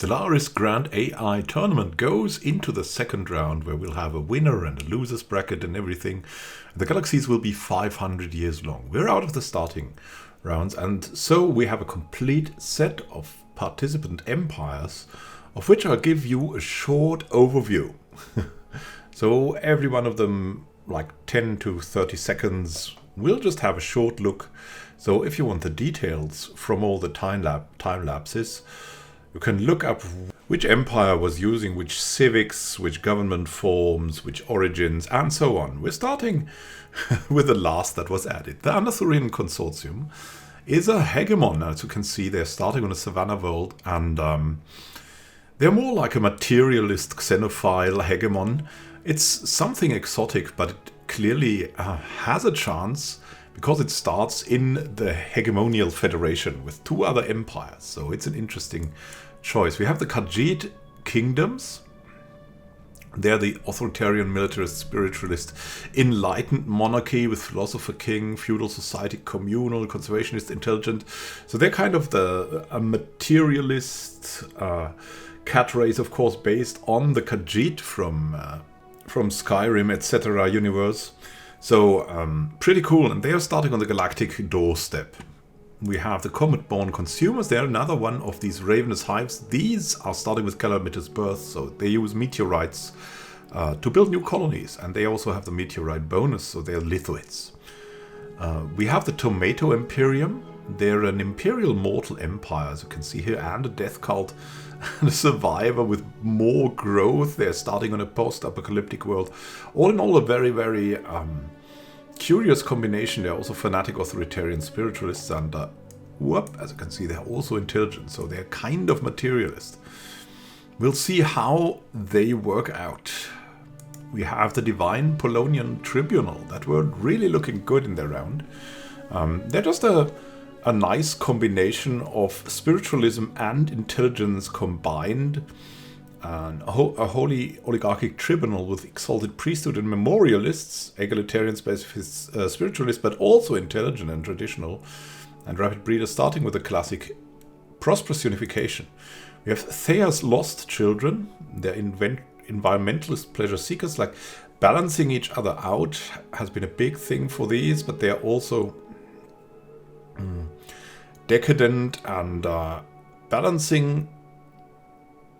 Stellaris Grand AI Tournament goes into the second round, where we'll have a winner and a loser's bracket and everything. The galaxies will be 500 years long. We're out of the starting rounds, and so we have a complete set of participant empires, of which I'll give you a short overview. So every one of them, like 10 to 30 seconds, we'll just have a short look. So if you want the details from all the time lapses, you can look up which empire was using which civics, which government forms, which origins, and so on. We're starting with the last that was added. The Anathurian Consortium is a hegemon. As you can see, they're starting on a savanna world, and they're more like a materialist xenophile hegemon. It's something exotic, but it clearly has a chance because it starts in the hegemonial federation with two other empires. So it's an interesting choice. We have the Khajit Kingdoms. They're the authoritarian, militarist, spiritualist, enlightened monarchy with philosopher king, feudal society, communal, conservationist, intelligent. So they're kind of a materialist cat race, of course, based on the Khajit from Skyrim, etc. universe. So pretty cool, and they are starting on the galactic doorstep. We have the Cometborn Consumers. They're another one of these ravenous hives. These are starting with calamitous birth, so they use meteorites to build new colonies, and they also have the meteorite bonus, so they're lithoids. We have the Tomato Imperium. They're an imperial mortal empire, as you can see here, and a death cult, and a survivor with more growth. They're starting on a post-apocalyptic world. All in all, a very, very curious combination. They're also fanatic authoritarian spiritualists, and as you can see, they're also intelligent, so they're kind of materialist. We'll see how they work out. We have the divine Polonian Tribunal that were really looking good in their round. They're just a nice combination of spiritualism and intelligence combined. A holy oligarchic tribunal with exalted priesthood and memorialists, egalitarian pacifist spiritualists, but also intelligent and traditional, and rapid breeders, starting with the classic prosperous unification. We have Theias lost children. They're environmentalist pleasure seekers, like balancing each other out has been a big thing for these, but they're also decadent, and balancing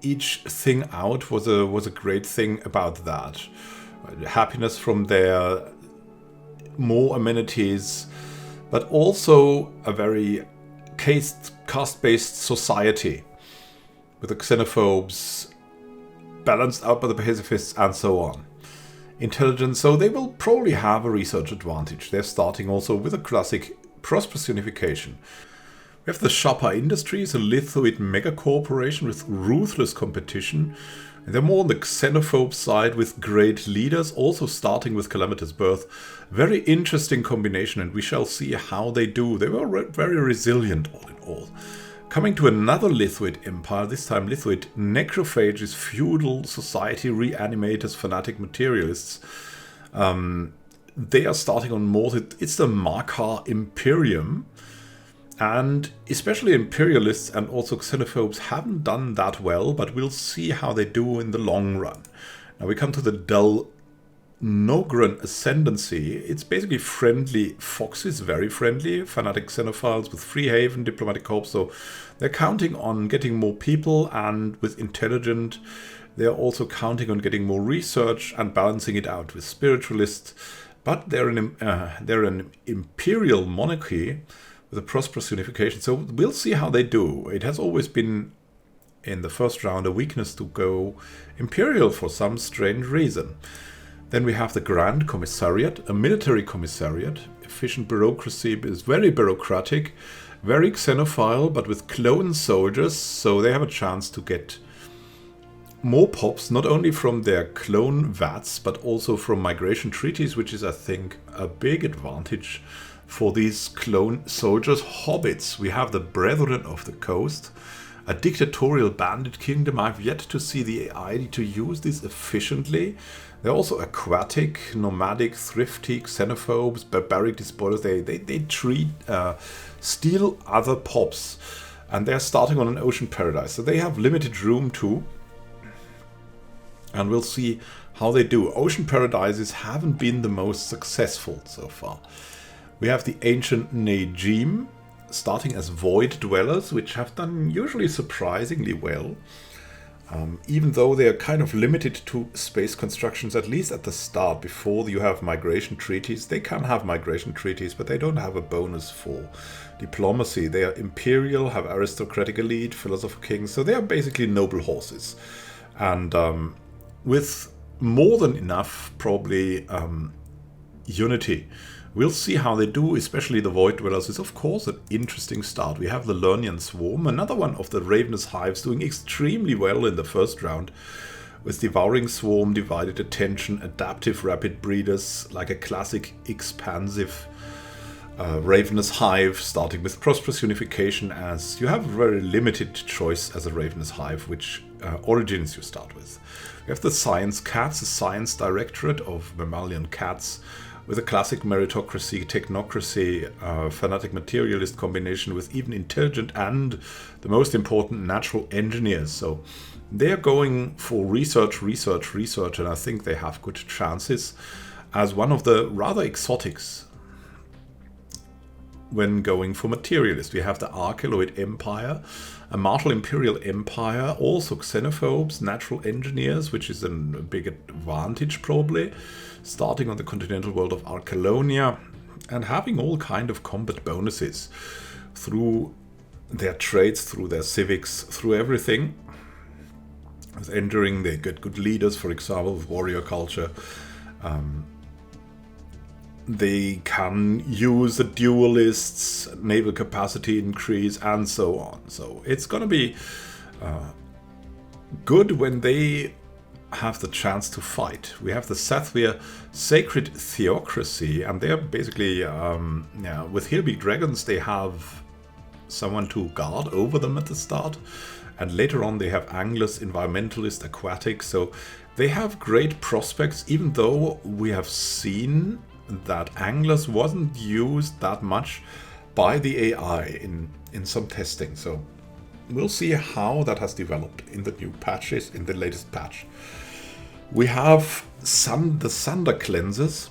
each thing out was a great thing about that. Happiness from their more amenities, but also a very caste-based society with the xenophobes balanced out by the pacifists and so on. Intelligence, so they will probably have a research advantage. They're starting also with a classic prosperous unification. We have the Shapa Industries, a lithoid megacorporation with ruthless competition. And they're more on the xenophobe side with great leaders, also starting with calamitous birth. Very interesting combination, and we shall see how they do. They were very resilient all in all. Coming to another lithoid empire, this time lithoid necrophages, feudal society, reanimators, fanatic materialists. They are starting on more. It's the Makar Imperium. And especially imperialists and also xenophobes haven't done that well, but we'll see how they do in the long run. Now we come to the Dalnogran Ascendancy. It's basically friendly foxes, very friendly, fanatic xenophiles with free haven, diplomatic corps. So they're counting on getting more people, and with intelligent, they're also counting on getting more research and balancing it out with spiritualists. But they're an imperial monarchy with a prosperous unification. So we'll see how they do. It has always been, in the first round, a weakness to go imperial for some strange reason. Then we have the Grand Commissariat, a military commissariat. Efficient bureaucracy, is very bureaucratic, very xenophile, but with clone soldiers, so they have a chance to get more pops, not only from their clone vats, but also from migration treaties, which is, I think, a big advantage for these clone soldiers. Hobbits, we have the Brethren of the Coast, a dictatorial bandit kingdom. I've yet to see the AI to use this efficiently. They're also aquatic, nomadic, thrifty, xenophobes, barbaric despoilers. They treat, steal other pops. And they're starting on an ocean paradise. So they have limited room too. And we'll see how they do. Ocean paradises haven't been the most successful so far. We have the Ancien Neigh-Gime starting as void dwellers, which have done usually surprisingly well. Even though they are kind of limited to space constructions, at least at the start, before you have migration treaties. They can have migration treaties, but they don't have a bonus for diplomacy. They are imperial, have aristocratic elite, philosopher kings, so they are basically noble horses. And with more than enough, probably, unity. We'll see how they do, especially the Void Dwellers is of course an interesting start. We have the Lernean Swarm, another one of the Ravenous Hives doing extremely well in the first round. With Devouring Swarm, Divided Attention, Adaptive Rapid Breeders, like a classic expansive Ravenous Hive, starting with Prosperous Unification, as you have a very limited choice as a Ravenous Hive, which origins you start with. We have the Science Cats, a Science Directorate of Mammalian Cats, with a classic meritocracy, technocracy, fanatic materialist combination with even intelligent and, the most important, natural engineers. So they're going for research, and I think they have good chances as one of the rather exotics when going for materialist. We have the Archeloid Empire, a martial imperial empire, also xenophobes, natural engineers, which is a big advantage probably, starting on the continental world of Archelonia and having all kind of combat bonuses through their trades, through their civics, through everything. With entering, they get good leaders, for example, with warrior culture. They can use the duelists, naval capacity increase, and so on. So it's going to be good when they have the chance to fight. We have the Sathweer Sacred Theocracy, and they're basically, with here big dragons, they have someone to guard over them at the start. And later on they have Anglers, Environmentalist, Aquatic. So they have great prospects, even though we have seen that Anglers wasn't used that much by the AI in some testing. So we'll see how that has developed in the new patches, in the latest patch. We have the Sandar Cleansers,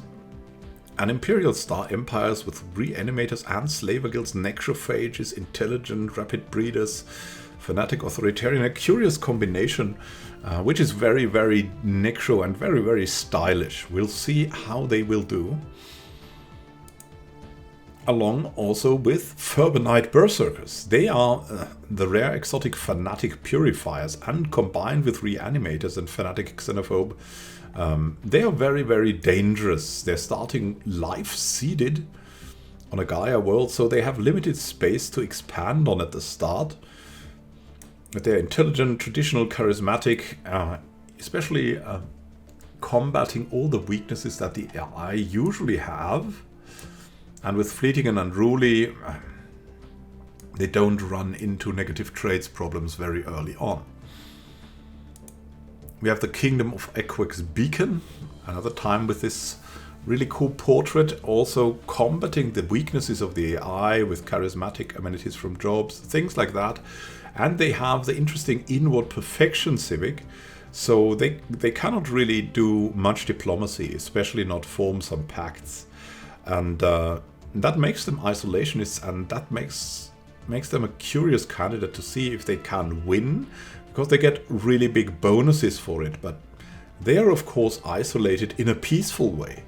and Imperial Star Empires with Reanimators and Slaver Guilds, Necrophages, Intelligent, Rapid Breeders, Fanatic Authoritarian, a curious combination, which is very, very necro and very, very stylish. We'll see how they will do. Along also with Ferbanite Berserkers. They are the rare exotic fanatic purifiers, and combined with Reanimators and fanatic xenophobe, they are very, very dangerous. They're starting life seeded on a Gaia world, so they have limited space to expand on at the start. But they're intelligent, traditional, charismatic, especially combating all the weaknesses that the AI usually have. And with fleeting and unruly, they don't run into negative traits problems very early on. We have the Kingdom of Equec's Beacon, another time with this really cool portrait, also combating the weaknesses of the AI with charismatic amenities from jobs, things like that. And they have the interesting Inward Perfection civic, so they cannot really do much diplomacy, especially not form some pacts. And that makes them isolationists, and that makes them a curious candidate to see if they can win, because they get really big bonuses for it, but they are of course isolated in a peaceful way.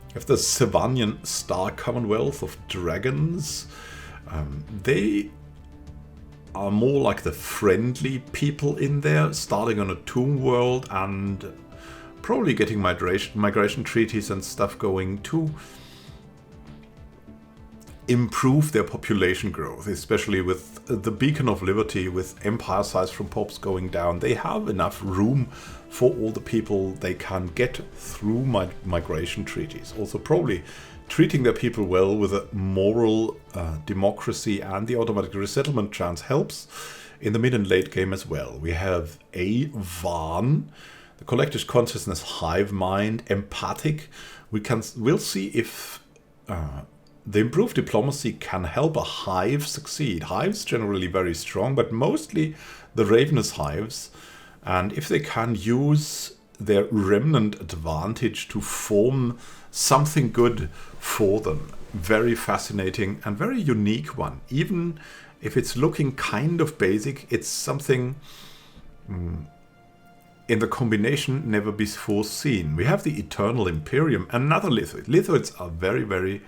You have the Sevanian Star Commonwealth of Dragons. They are more like the friendly people in there, starting on a tomb world and probably getting migration treaties and stuff going to improve their population growth, especially with the Beacon of Liberty, with empire size from Pops going down. They have enough room for all the people they can get through migration treaties. Also probably treating their people well with a moral democracy, and the automatic resettlement chance helps in the mid and late game as well. We have Eyvaarnh, the collective consciousness hive mind, empathic. We'll see if the improved diplomacy can help a hive succeed. Hives generally very strong, but mostly the ravenous hives. And if they can use their remnant advantage to form something good for them, very fascinating and very unique one. Even if it's looking kind of basic, it's something in the combination never before seen. We have the Eternal Imperium, another lithoid. Lithoids are very, very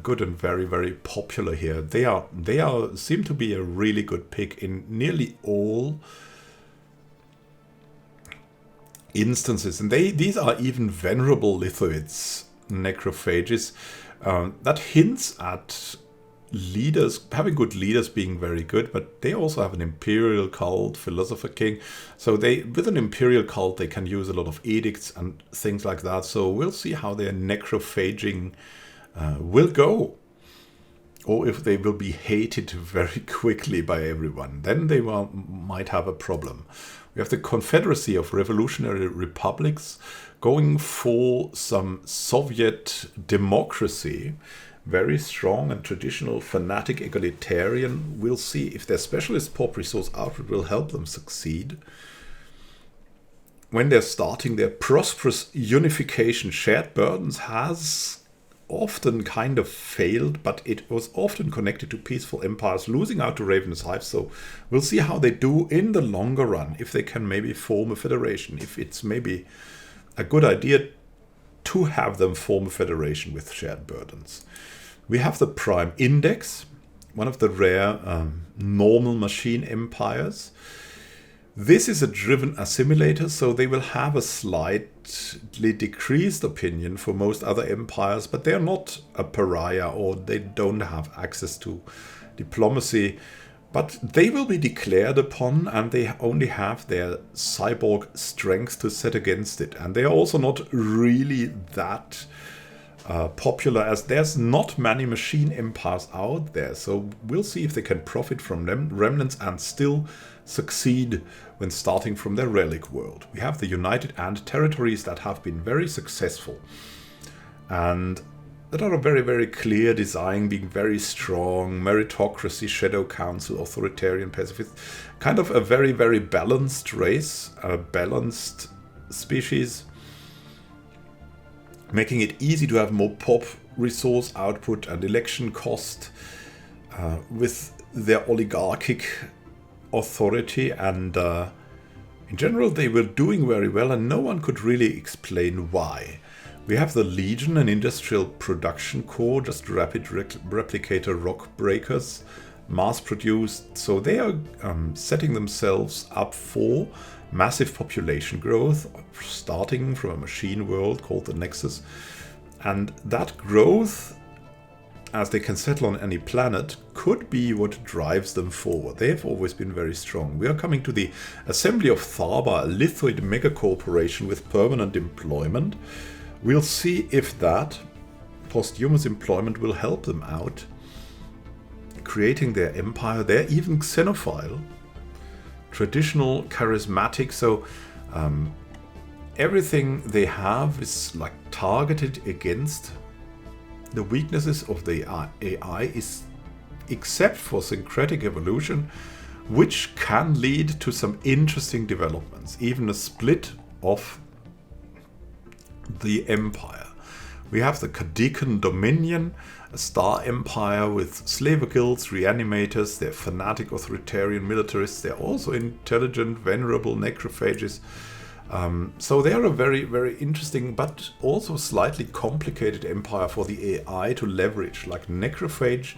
good and very, very popular here. They seem to be a really good pick in nearly all instances, and these are even venerable lithoids, necrophages. That hints at leaders, having good leaders being very good, but they also have an imperial cult, philosopher king. So with an imperial cult, they can use a lot of edicts and things like that. So we'll see how their necrophaging will go, or if they will be hated very quickly by everyone. Then they might have a problem. We have the Confederacy of Revolutionary Republics going for some Soviet democracy. Very strong and traditional, fanatic, egalitarian. We'll see if their specialist pop resource output will help them succeed. When they're starting their prosperous unification, shared burdens has often kind of failed, but it was often connected to peaceful empires losing out to ravenous hives. So we'll see how they do in the longer run, if they can maybe form a federation, if it's maybe a good idea to have them form a federation with shared burdens. We have the Prime Index, one of the rare normal machine empires. This is a driven assimilator, so they will have a slightly decreased opinion for most other empires, but they're not a pariah, or they don't have access to diplomacy. But they will be declared upon, and they only have their cyborg strength to set against it. And they are also not really that popular, as there's not many machine empires out there. So we'll see if they can profit from them remnants and still succeed when starting from their relic world. We have the United Ant territories that have been very successful and that are a very, very clear design, being very strong, meritocracy, shadow council, authoritarian, pacifist, kind of a very, very balanced race, a balanced species, making it easy to have more pop resource output and election cost with their oligarchic authority. And in general, they were doing very well, and no one could really explain why. We have the Legion, an industrial production core, just rapid replicator rock breakers, mass-produced. So they are setting themselves up for massive population growth, starting from a machine world called the Nexus. And that growth, as they can settle on any planet, could be what drives them forward. They have always been very strong. We are coming to the assembly of Tharba, a lithoid megacorporation with permanent employment. We'll see if that posthumous employment will help them out, creating their empire. They're even xenophile, traditional, charismatic. So everything they have is like targeted against the weaknesses of the AI, is except for syncretic evolution, which can lead to some interesting developments, even a split of the empire. We have the Kadikon Dominion, a star empire with slaver guilds, reanimators. They're fanatic authoritarian militarists. They're also intelligent, venerable necrophages. So they are a very, very interesting but also slightly complicated empire for the AI to leverage. Like necrophage,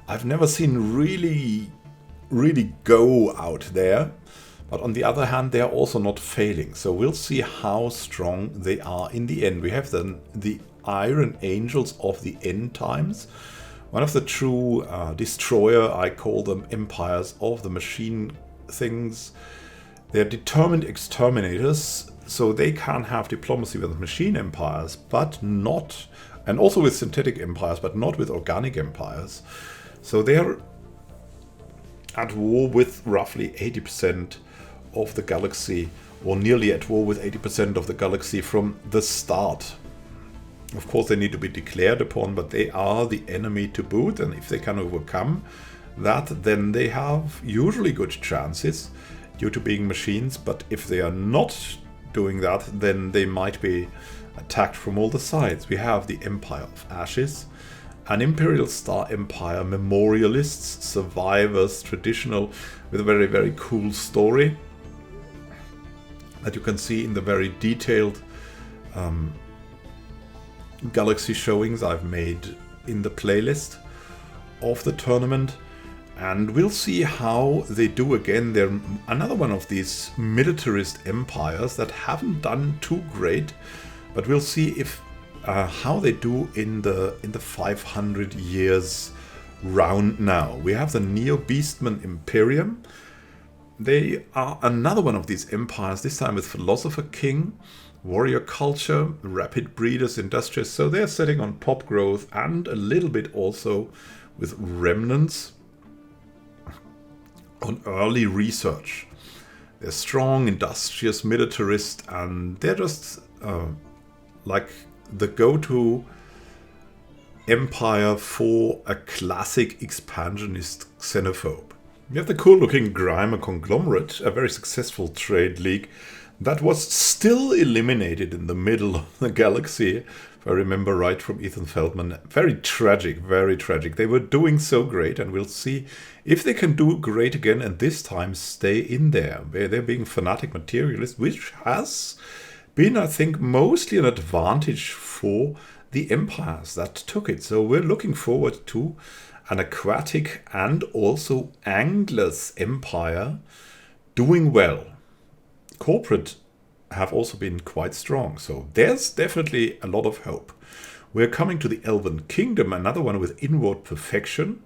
I've never seen really go out there. But on the other hand, they are also not failing. So we'll see how strong they are in the end. We have the Iron Angels of the End Times. One of the true destroyer, I call them empires of the machine things. They're determined exterminators, so they can have diplomacy with machine empires, but not, and also with synthetic empires, but not with organic empires. So they are at war with roughly 80% of the galaxy, or nearly at war with 80% of the galaxy from the start. Of course, they need to be declared upon, but they are the enemy to boot, and if they can overcome that, then they have usually good chances due to being machines. But if they are not doing that, then they might be attacked from all the sides. We have the Empire of Ashes, an Imperial Star Empire, memorialists, survivors, traditional, with a very, very cool story that you can see in the very detailed galaxy showings I've made in the playlist of the tournament. And we'll see how they do again. They're another one of these militarist empires that haven't done too great, but we'll see if how they do in the 500 years round now. We have the Neo-Beastman Imperium. They are another one of these empires, this time with Philosopher King, warrior culture, rapid breeders, industrious. So they're setting on pop growth and a little bit also with remnants on early research. They're strong, industrious, militarist, and they're just like the go-to empire for a classic expansionist xenophobe. We have the cool-looking Grime Conglomerate, a very successful trade league that was still eliminated in the middle of the galaxy, if I remember right from Ethan Feldman. Very tragic, very tragic. They were doing so great, and we'll see if they can do great again and this time stay in there. They're being fanatic materialists, which has been, I think, mostly an advantage for the empires that took it. So we're looking forward to an aquatic and also anglers empire doing well. Corporate have also been quite strong, so there's definitely a lot of hope. We're coming to the Elven Kingdom, another one with inward perfection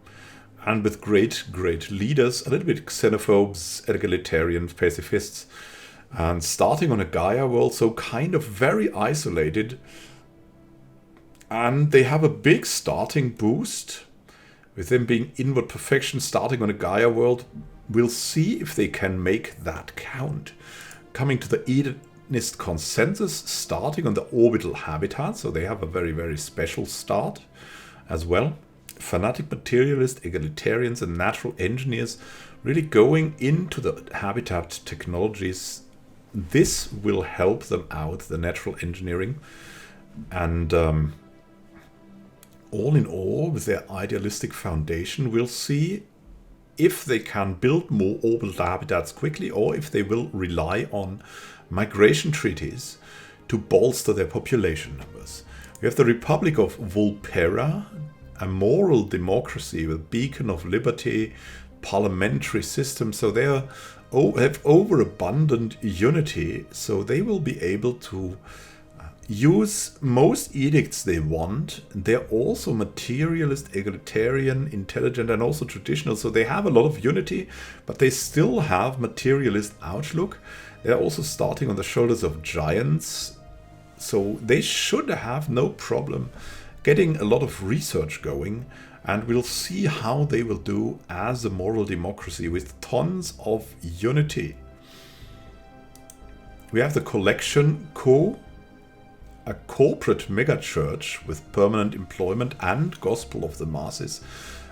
and with great leaders, a little bit xenophobes, egalitarians, pacifists, and starting on a Gaia world, so kind of very isolated. And they have a big starting boost with them being inward perfection, starting on a Gaia world. We'll see if they can make that count. Coming to the Edenist Consensus, starting on the orbital habitat, so they have a very, very special start as well. Fanatic materialist, egalitarians, and natural engineers really going into the habitat technologies. This will help them out, the natural engineering. And all in all, with their idealistic foundation, we'll see if they can build more orbital habitats quickly, or if they will rely on migration treaties to bolster their population numbers. We have the Republic of Vulpera, a moral democracy with beacon of liberty, parliamentary system. So they have overabundant unity, so they will be able to use most edicts they want. They're also materialist, egalitarian, intelligent, and also traditional. So they have a lot of unity, but they still have materialist outlook. They're also starting on the shoulders of giants. So they should have no problem getting a lot of research going. And we'll see how they will do as a moral democracy with tons of unity. We have the Collection Co., a corporate megachurch with permanent employment and gospel of the masses.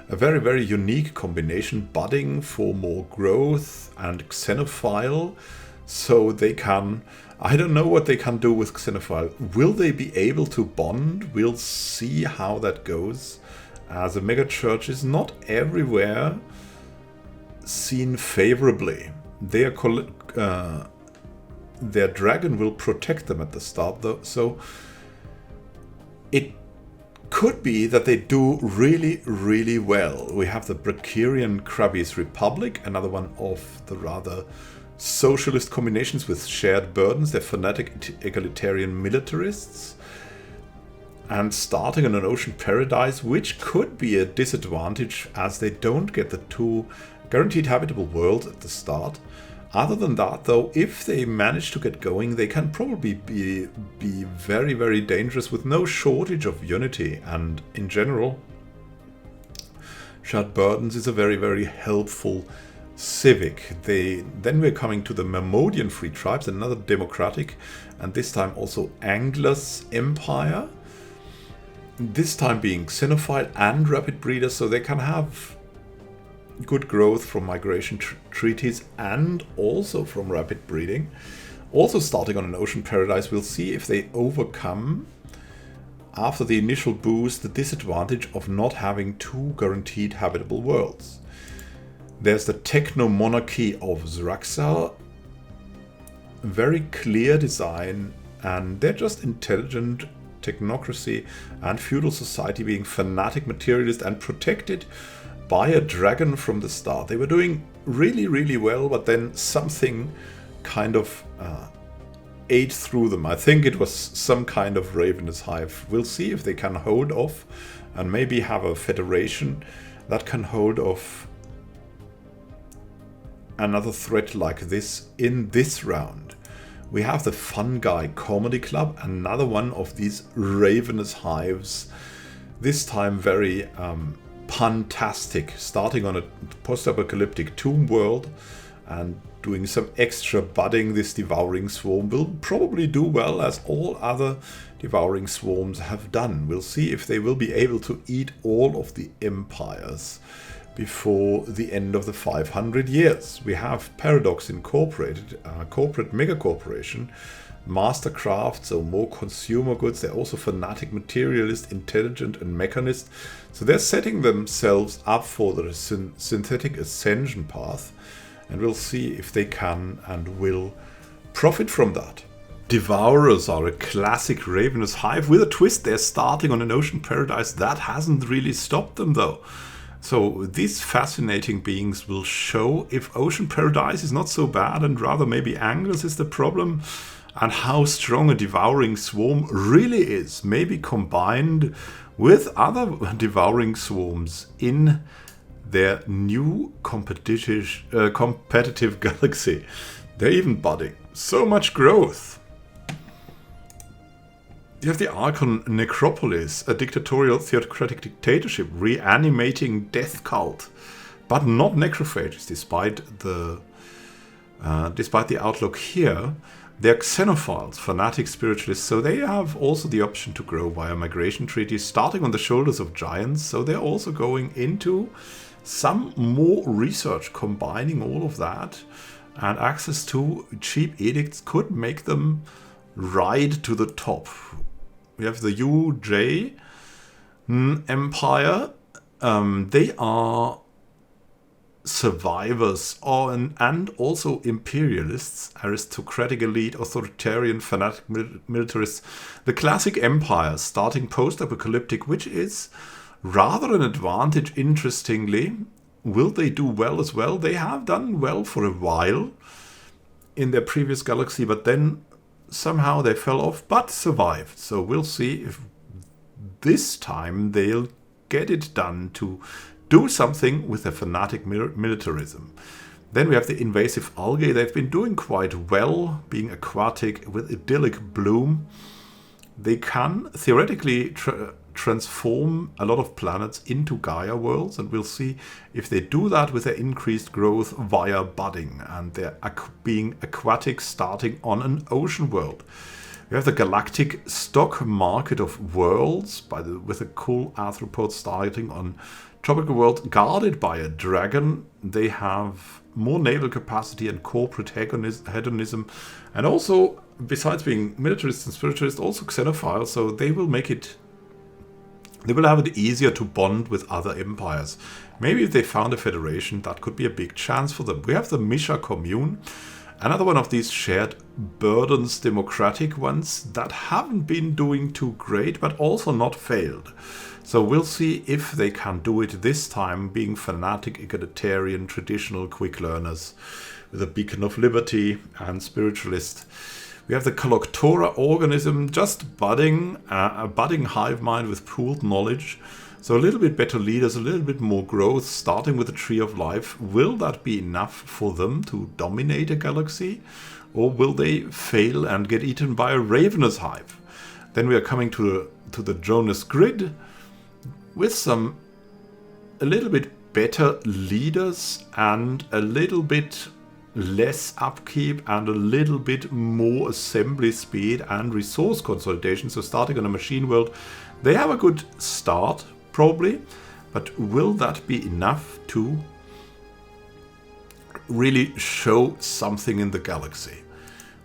A very, very unique combination, budding for more growth and xenophile. So they can, I don't know what they can do with xenophile. Will they be able to bond? We'll see how that goes. As a megachurch is not everywhere seen favorably. Their dragon will protect them at the start, though, so it could be that they do really, really well. We have the Brachirian Krabby's Republic, another one of the rather socialist combinations with shared burdens. They're fanatic egalitarian militarists. And starting on an ocean paradise, which could be a disadvantage as they don't get the 2 guaranteed habitable worlds at the start. Other than that, though, if they manage to get going, they can probably be very, very dangerous with no shortage of unity. And in general, shared burdens is a very, very helpful civic. Then we're coming to the Marmodian Free Tribes, another democratic, and this time also Anglers Empire. this time being xenophile and rapid breeders, so they can have good growth from migration treaties and also from rapid breeding. Also starting on an ocean paradise, we'll see if they overcome, after the initial boost, the disadvantage of not having 2 guaranteed habitable worlds. There's the Technomonarchy of Zraxar, very clear design, and they're just intelligent technocracy and feudal society, being fanatic materialist and protected by a dragon from the start. They were doing really, really well, but then something kind of ate through them. I think it was some kind of ravenous hive. We'll see if they can hold off and maybe have a federation that can hold off another threat like this in this round. We have the Fun Guy Comedy Club, another one of these ravenous hives. This time very puntastic, starting on a post-apocalyptic tomb world and doing some extra budding. This Devouring Swarm will probably do well, as all other Devouring Swarms have done. We'll see if they will be able to eat all of the empires before the end of the 500 years. We have Paradox Incorporated, a corporate mega corporation, Mastercraft, so more consumer goods. They're also fanatic materialist, intelligent and mechanist. So they're setting themselves up for the synthetic ascension path, and we'll see if they can and will profit from that. Devourers are a classic ravenous hive with a twist. They're starting on an ocean paradise. That hasn't really stopped them though. So these fascinating beings will show if ocean paradise is not so bad and rather maybe Angles is the problem, and how strong a devouring swarm really is, maybe combined with other devouring swarms in their new competitive galaxy. They're even budding. So much growth. You have the Archon Necropolis, a dictatorial theocratic dictatorship reanimating death cult, but not necrophages, despite the outlook here. They're xenophiles, fanatic spiritualists, so they have also the option to grow via migration treaties, starting on the shoulders of giants. So they're also going into some more research, combining all of that, and access to cheap edicts could make them ride to the top. We have the UJ Empire. They are survivors and also imperialists, aristocratic elite, authoritarian, fanatic militarists. The classic empire, starting post-apocalyptic, which is rather an advantage, interestingly. Will they do well as well? They have done well for a while in their previous galaxy, but then somehow they fell off, but survived. So we'll see if this time they'll get it done to do something with their fanatic militarism. Then we have the invasive algae. They've been doing quite well, being aquatic with idyllic bloom. They can theoretically transform a lot of planets into Gaia worlds, and we'll see if they do that with their increased growth via budding, and they're being aquatic, starting on an ocean world. We have the galactic stock market of worlds with a cool arthropod starting on tropical world guarded by a dragon. They have more naval capacity and corporate hedonism, and also, besides being militarists and spiritualists, also xenophiles, so they will have it easier to bond with other empires. Maybe if they found a federation, that could be a big chance for them. We have the Misha Commune, another one of these shared burdens democratic ones that haven't been doing too great, but also not failed. So we'll see if they can do it this time, being fanatic, egalitarian, traditional, quick learners, with a beacon of liberty and spiritualist. We have the Coloctora organism, just budding, a budding hive mind with pooled knowledge. So a little bit better leaders, a little bit more growth, starting with the Tree of Life. Will that be enough for them to dominate a galaxy? Or will they fail and get eaten by a ravenous hive? Then we are coming to the Jonas Grid, with a little bit better leaders and a little bit less upkeep and a little bit more assembly speed and resource consolidation. So starting on a machine world, They have a good start, probably, but will that be enough to really show something in the galaxy?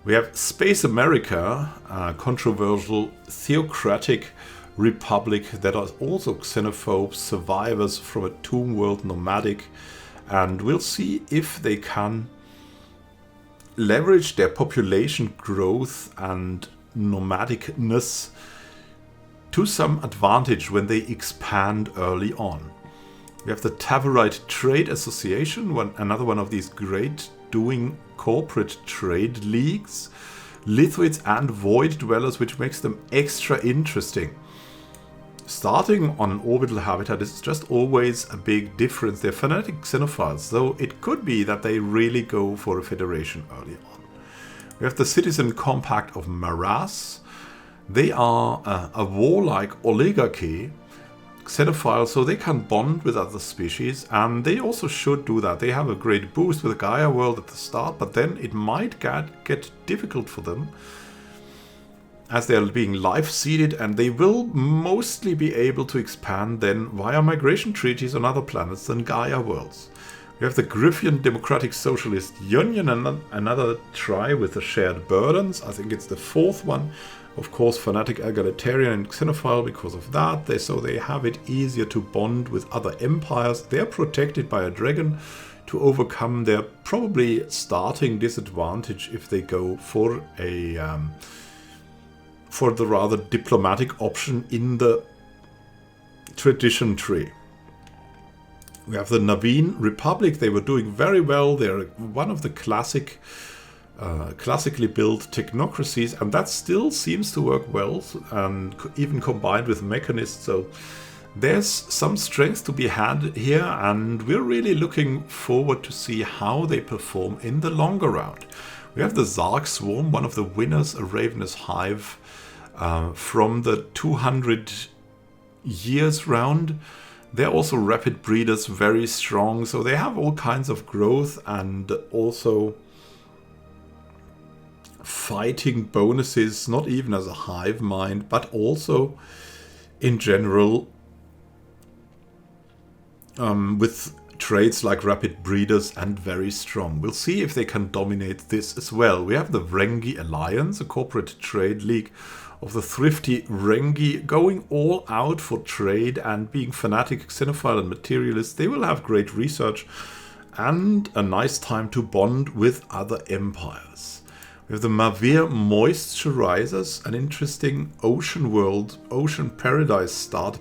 We have Space America, a controversial theocratic republic that are also xenophobes, survivors from a tomb world, nomadic, and we'll see if they can leverage their population growth and nomadicness to some advantage when they expand early on. We have the Taverite Trade Association, another one of these great doing corporate trade leagues, Lithoids and Void Dwellers, which makes them extra interesting. Starting on an orbital habitat is just always a big difference. They're fanatic xenophiles, so it could be that they really go for a federation early on. We have the Citizen Compact of Maras. They are a warlike oligarchy, xenophile, so they can bond with other species, and they also should do that. They have a great boost with the Gaia world at the start, but then it might get difficult for them as they are being life-seeded, and they will mostly be able to expand then via migration treaties on other planets than Gaia worlds. We have the Griffian Democratic Socialist Union, another try with the shared burdens. I think it's the fourth one. Of course, fanatic, egalitarian, and xenophile because of that. So they have it easier to bond with other empires. They're protected by a dragon to overcome their probably starting disadvantage if they go for a for the rather diplomatic option in the tradition tree. We have the Naveen Republic. They were doing very well. They're one of the classically built technocracies, and that still seems to work well, and even combined with mechanists. So there's some strength to be had here, and we're really looking forward to see how they perform in the longer round. We have the Zark Swarm, one of the winners, a Ravenous Hive from the 200 years round. They're also rapid breeders, very strong, so they have all kinds of growth and also fighting bonuses, not even as a hive mind, but also in general with traits like rapid breeders and very strong. We'll see if they can dominate this as well. We have the Vrengi Alliance, a corporate trade league of the thrifty Rengi, going all out for trade and being fanatic, xenophile and materialist. They will have great research and a nice time to bond with other empires. We have the Mavir Moisturizers, an interesting ocean world, ocean paradise start,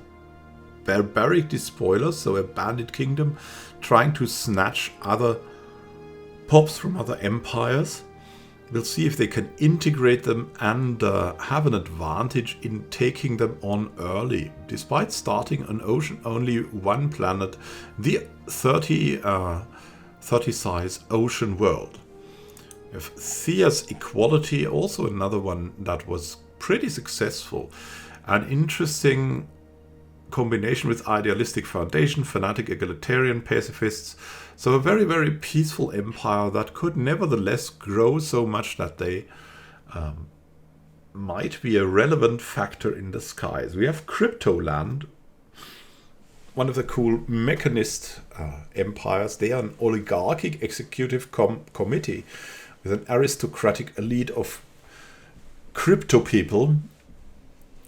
barbaric despoilers, so a bandit kingdom trying to snatch other pops from other empires. We'll see if they can integrate them and have an advantage in taking them on early. Despite starting an ocean only one planet, the 30 size ocean world. We have Theias Equality, also another one that was pretty successful. An interesting combination with Idealistic Foundation, fanatic, egalitarian, pacifists. So a very, very peaceful empire that could nevertheless grow so much that they might be a relevant factor in the skies. We have Cryptoland, one of the cool mechanist empires. They are an oligarchic executive committee with an aristocratic elite of crypto people,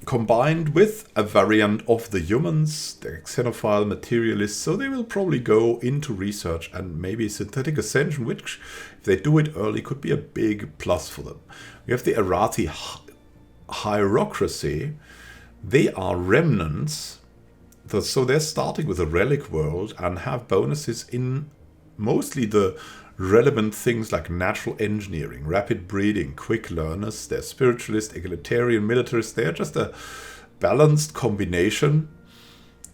combined with a variant of the humans, the xenophile materialists, so they will probably go into research and maybe synthetic ascension, which, if they do it early, could be a big plus for them. We have the Arathi Hierocracy. They are remnants, so they're starting with a relic world and have bonuses in mostly the relevant things like natural engineering, rapid breeding, quick learners. They're spiritualist, egalitarian, militarist. They're just a balanced combination,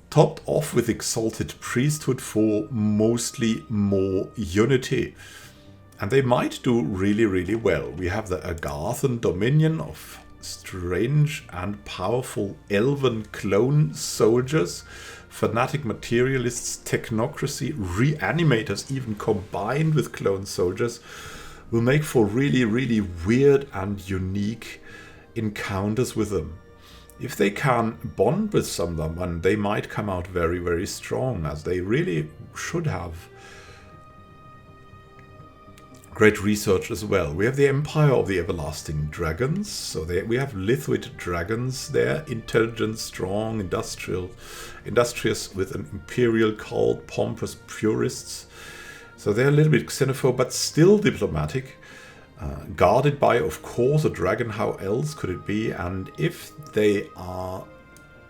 topped off with exalted priesthood for mostly more unity. And they might do really, really well. We have the Eyvaarnh Dominion of strange and powerful elven clone soldiers, fanatic materialists, technocracy, reanimators, even combined with clone soldiers, will make for really, really weird and unique encounters with them. if they can bond with someone, they might come out very, very strong, as they really should have great research as well. We have the Empire of the Everlasting Dragons. So we have Lithuid dragons there, intelligent, strong, industrious, with an imperial cult, pompous purists. So they're a little bit xenophobe, but still diplomatic. Guarded by, of course, a dragon. How else could it be? And if they are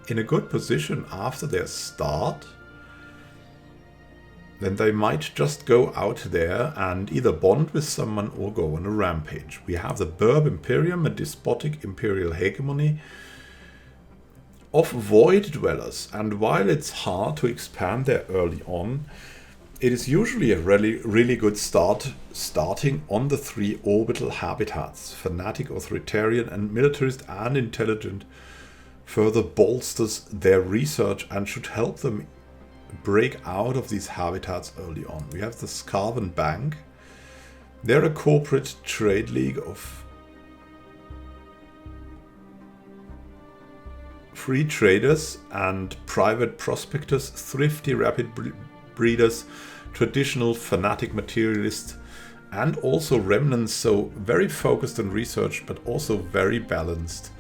in a good position after their start, then they might just go out there and either bond with someone or go on a rampage. We have the Burb Imperium, a despotic imperial hegemony of void dwellers. And while it's hard to expand there early on, it is usually a really good starting on the 3 orbital habitats. Fanatic, authoritarian, and militarist and intelligent further bolsters their research and should help them break out of these habitats early on. We have the Scarvan Bank. They're a corporate trade league of free traders and private prospectors, thrifty rapid breeders, traditional fanatic materialists, and also remnants, so very focused on research but also very balanced.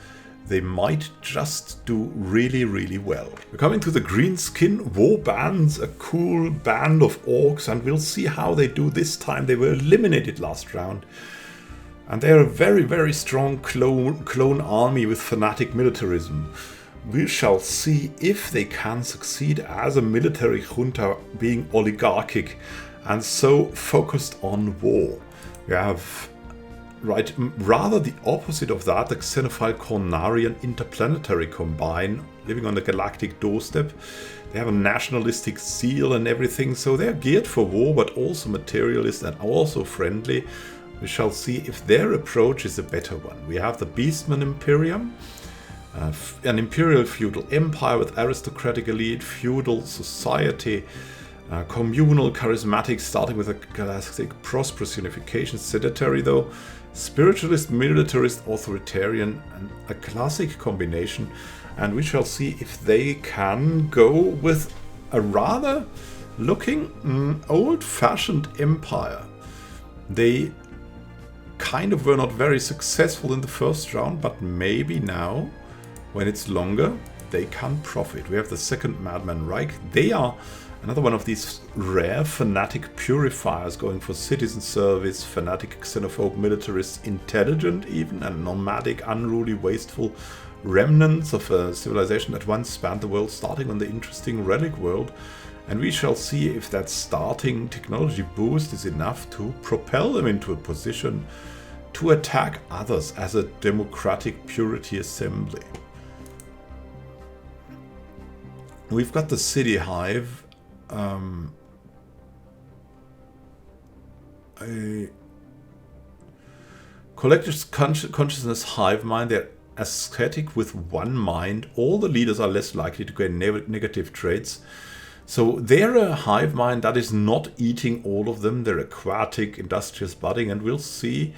They might just do really, really well. We're coming to the Greenskin War Bands, a cool band of orcs, and we'll see how they do this time. They were eliminated last round, and they're a very, very strong clone army with fanatic militarism. We shall see if they can succeed as a military junta, being oligarchic and so focused on war. We have, rather the opposite of that, the Xenophile Cornarian interplanetary combine, living on the galactic doorstep. They have a nationalistic zeal and everything, so they're geared for war, but also materialist and also friendly. We shall see if their approach is a better one. We have the Beastman Imperium. An imperial feudal empire with aristocratic elite, feudal society, communal, charismatic, starting with a classic prosperous unification, sedentary though, spiritualist, militarist, authoritarian, and a classic combination. And we shall see if they can go with a rather looking old-fashioned empire. They kind of were not very successful in the first round, but maybe now, when it's longer, they can profit. We have the second Madman Reich. They are another one of these rare fanatic purifiers going for citizen service, fanatic xenophobe militarists, intelligent even, and nomadic, unruly, wasteful remnants of a civilization that once spanned the world, starting on the interesting relic world. And we shall see if that starting technology boost is enough to propel them into a position to attack others as a democratic purity assembly. We've got the City Hive, a collective consciousness hive mind. They're aesthetic with one mind. All the leaders are less likely to gain negative traits. So they're a hive mind that is not eating all of them. They're aquatic, industrious, budding, and we'll see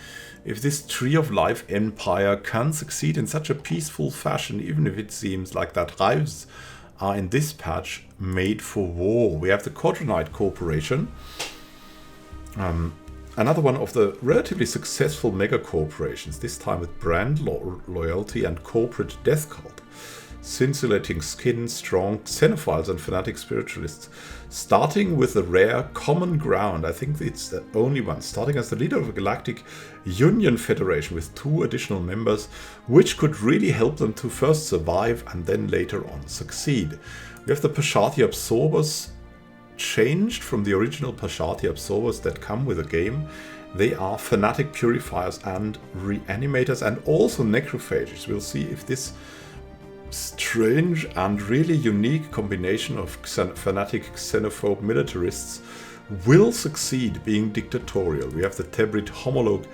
if this Tree of Life empire can succeed in such a peaceful fashion, even if it seems like that hives are in this patch made for war. We have the Quadranite Corporation, another one of the relatively successful mega corporations, this time with brand loyalty and corporate death cult. Scintillating skin, strong xenophiles and fanatic spiritualists. Starting with the rare Common Ground, I think it's the only one, starting as the leader of a galactic union federation with 2 additional members, which could really help them to first survive and then later on succeed. We have the Pashati Absorbers, changed from the original Pashati Absorbers that come with the game. They are fanatic purifiers and reanimators and also necrophages. We'll see if this strange and really unique combination of fanatic xenophobe militarists will succeed being dictatorial. We have the Tebrit Homologue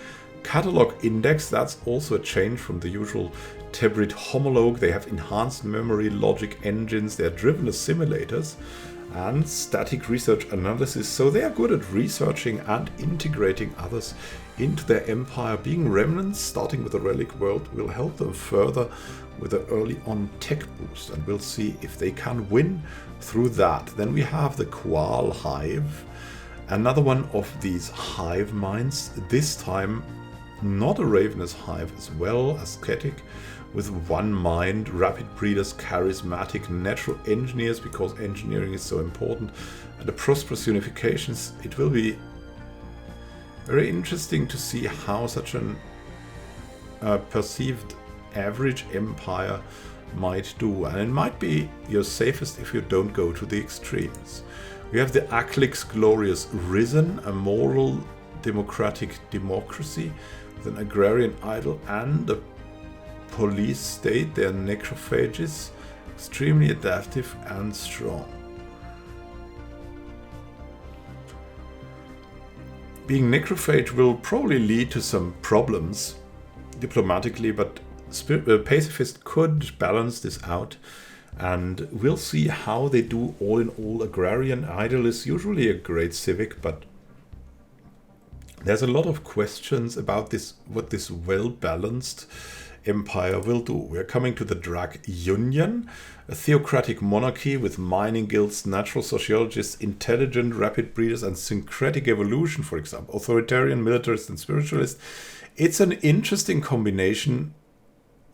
Catalog Index. That's also a change from the usual Tebrit Homologue. They have enhanced memory logic engines. They're driven as simulators and static research analysis. So they are good at researching and integrating others into their empire. Being remnants, starting with the relic world, will help them further with an early on tech boost, and we'll see if they can win through that. Then we have the Qual Hive, another one of these hive minds, this time not a ravenous hive, as well ascetic, with one mind, rapid breeders, charismatic, natural engineers, because engineering is so important, and the prosperous unifications. It will be very interesting to see how such an perceived average empire might do, and it might be your safest if you don't go to the extremes. We have the Aclix Glorious Risen, a moral democratic democracy with an agrarian idol and a police state. They are necrophages, extremely adaptive and strong. Being necrophage will probably lead to some problems diplomatically, but Pacifist could balance this out, and we'll see how they do. All in all, agrarian idol is usually a great civic, but there's a lot of questions about this, what this well-balanced empire will do. We're coming to the Drag Union, a theocratic monarchy with mining guilds, natural sociologists, intelligent rapid breeders, and syncretic evolution, for example, authoritarian, militarist, and spiritualist. It's an interesting combination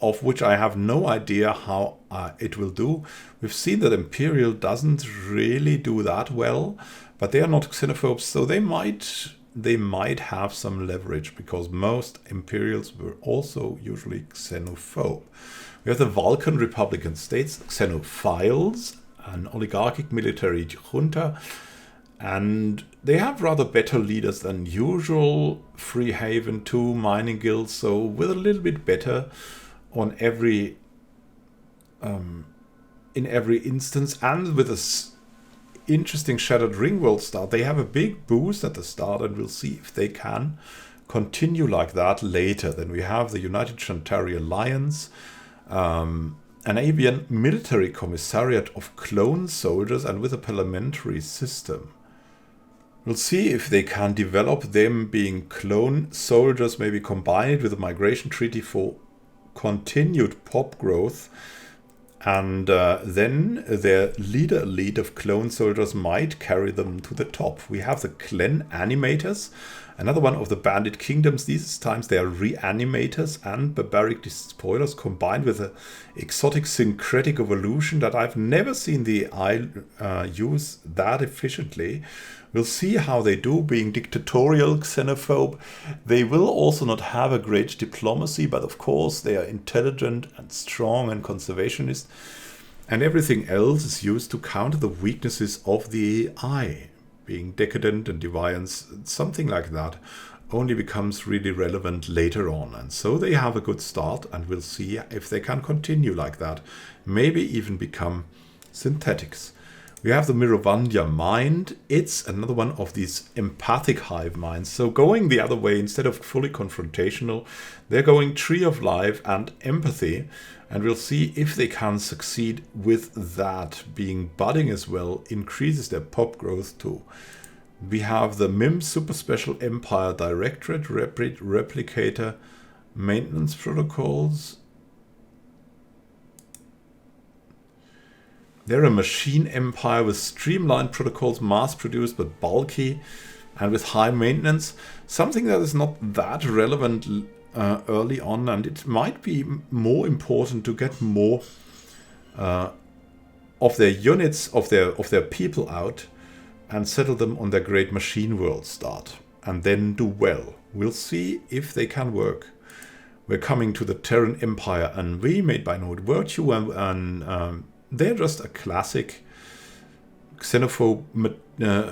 of which I have no idea how it will do. We've seen that Imperial doesn't really do that well, but they are not xenophobes, so they might have some leverage, because most Imperials were also usually xenophobe. We have the Vulcan Republican States, xenophiles, an oligarchic military junta, and they have rather better leaders than usual. Free Haven 2 mining guilds, so with a little bit better on every in every instance, and with a interesting Shattered Ringworld start. They have a big boost at the start, and we'll see if they can continue like that later. Then we have the United Chantari Alliance, an avian military commissariat of clone soldiers, and with a parliamentary system. We'll see if they can develop them being clone soldiers, maybe combine it with a migration treaty for continued pop growth, and then their leader elite of clone soldiers might carry them to the top. We have the Clan Animators, another one of the Bandit Kingdoms. These times they are reanimators and barbaric despoilers combined with an exotic syncretic evolution that I've never seen the eye use that efficiently. We'll see how they do, being dictatorial, xenophobe. They will also not have a great diplomacy, but of course they are intelligent and strong and conservationist. And everything else is used to counter the weaknesses of the AI. Being decadent and deviance, something like that, only becomes really relevant later on. And so they have a good start, and we'll see if they can continue like that. Maybe even become synthetics. We have the Mirovandia Mind. It's another one of these empathic hive minds. So going the other way, instead of fully confrontational, they're going Tree of Life and Empathy. And we'll see if they can succeed with that. Being budding as well increases their pop growth too. We have the MIM Super Special Empire Directorate, Replicator, Maintenance Protocols. They're a machine empire with streamlined protocols, mass-produced but bulky, and with high maintenance. Something that is not that relevant early on, and it might be more important to get more of their units, of their people out, and settle them on their great machine world start, and then do well. We'll see if they can work. We're coming to the Terran Empire Envy, made by Node Virtue, and they're just a classic xenophobe,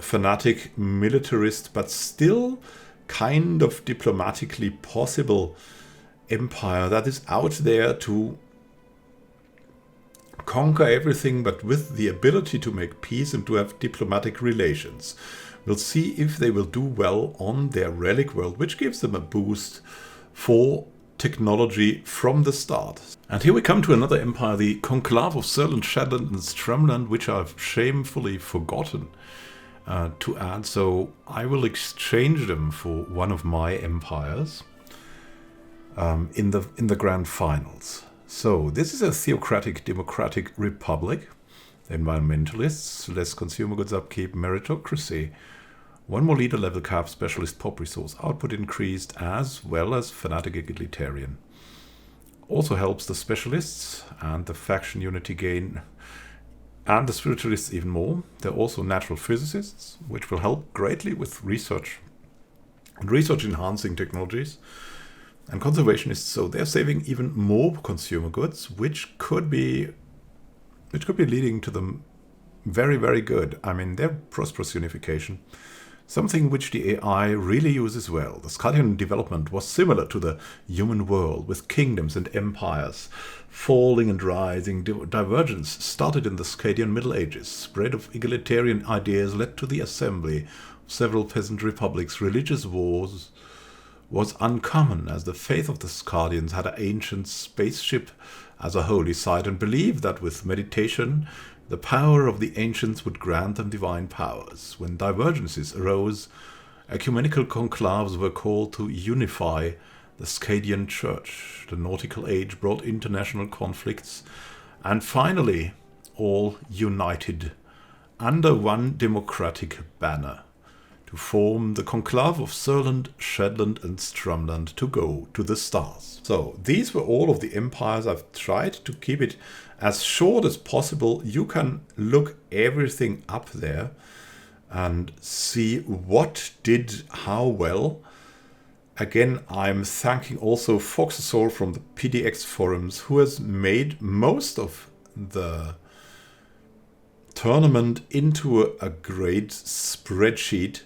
fanatic militarist, but still kind of diplomatically possible empire that is out there to conquer everything, but with the ability to make peace and to have diplomatic relations. We'll see if they will do well on their relic world, which gives them a boost for technology from the start. And here we come to another empire, the Conclave of Surland, Shadland and Strumland, which I've shamefully forgotten. to add, so I will exchange them for one of my empires in the grand finals. So this is a theocratic democratic republic. Environmentalists, less consumer goods upkeep, meritocracy, one more leader level cap, specialist pop resource output increased, as well as fanatic egalitarian. Also helps the specialists and the faction unity gain, and the spiritualists even more. They're also natural physicists, which will help greatly with research and research enhancing technologies. And conservationists, so they're saving even more consumer goods, which could be leading to them very, very good. I mean, they're prosperous unification. Something which the AI really uses well. The Skadian development was similar to the human world, with kingdoms and empires falling and rising. Divergence started in the Skadian Middle Ages. Spread of egalitarian ideas led to the assembly of several peasant republics. Religious wars was uncommon, as the faith of the Skadians had an ancient spaceship as a holy site, and believed that with meditation the power of the ancients would grant them divine powers. When divergences arose, ecumenical conclaves were called to unify the Skadian church. The nautical age brought international conflicts, and finally all united under one democratic banner to form the conclave of Surland, Shetland and Strumland to go to the stars. So these were all of the empires. I've tried to keep it as short as possible. You can look everything up there and see what did how well. Again, I'm thanking also Foxasaur from the PDX forums, who has made most of the tournament into a great spreadsheet.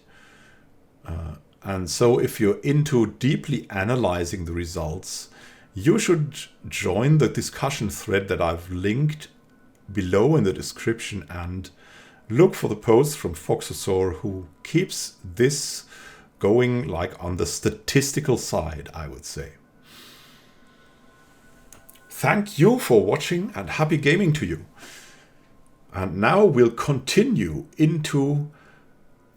And so if you're into deeply analyzing the results, you should join the discussion thread that I've linked below in the description and look for the post from Foxasaur, who keeps this going like on the statistical side, I would say. Thank you for watching and happy gaming to you. And now we'll continue into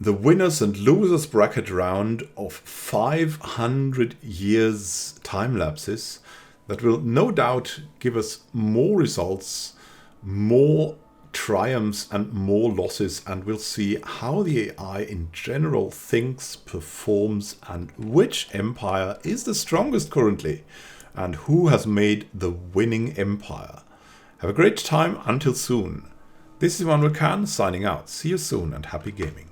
the winners and losers bracket round of 500 years time lapses that will no doubt give us more results, more triumphs and more losses, and we'll see how the AI in general thinks, performs, and which empire is the strongest currently, and who has made the winning empire. Have a great time until soon. This is Eyvaarnh signing out. See you soon and happy gaming.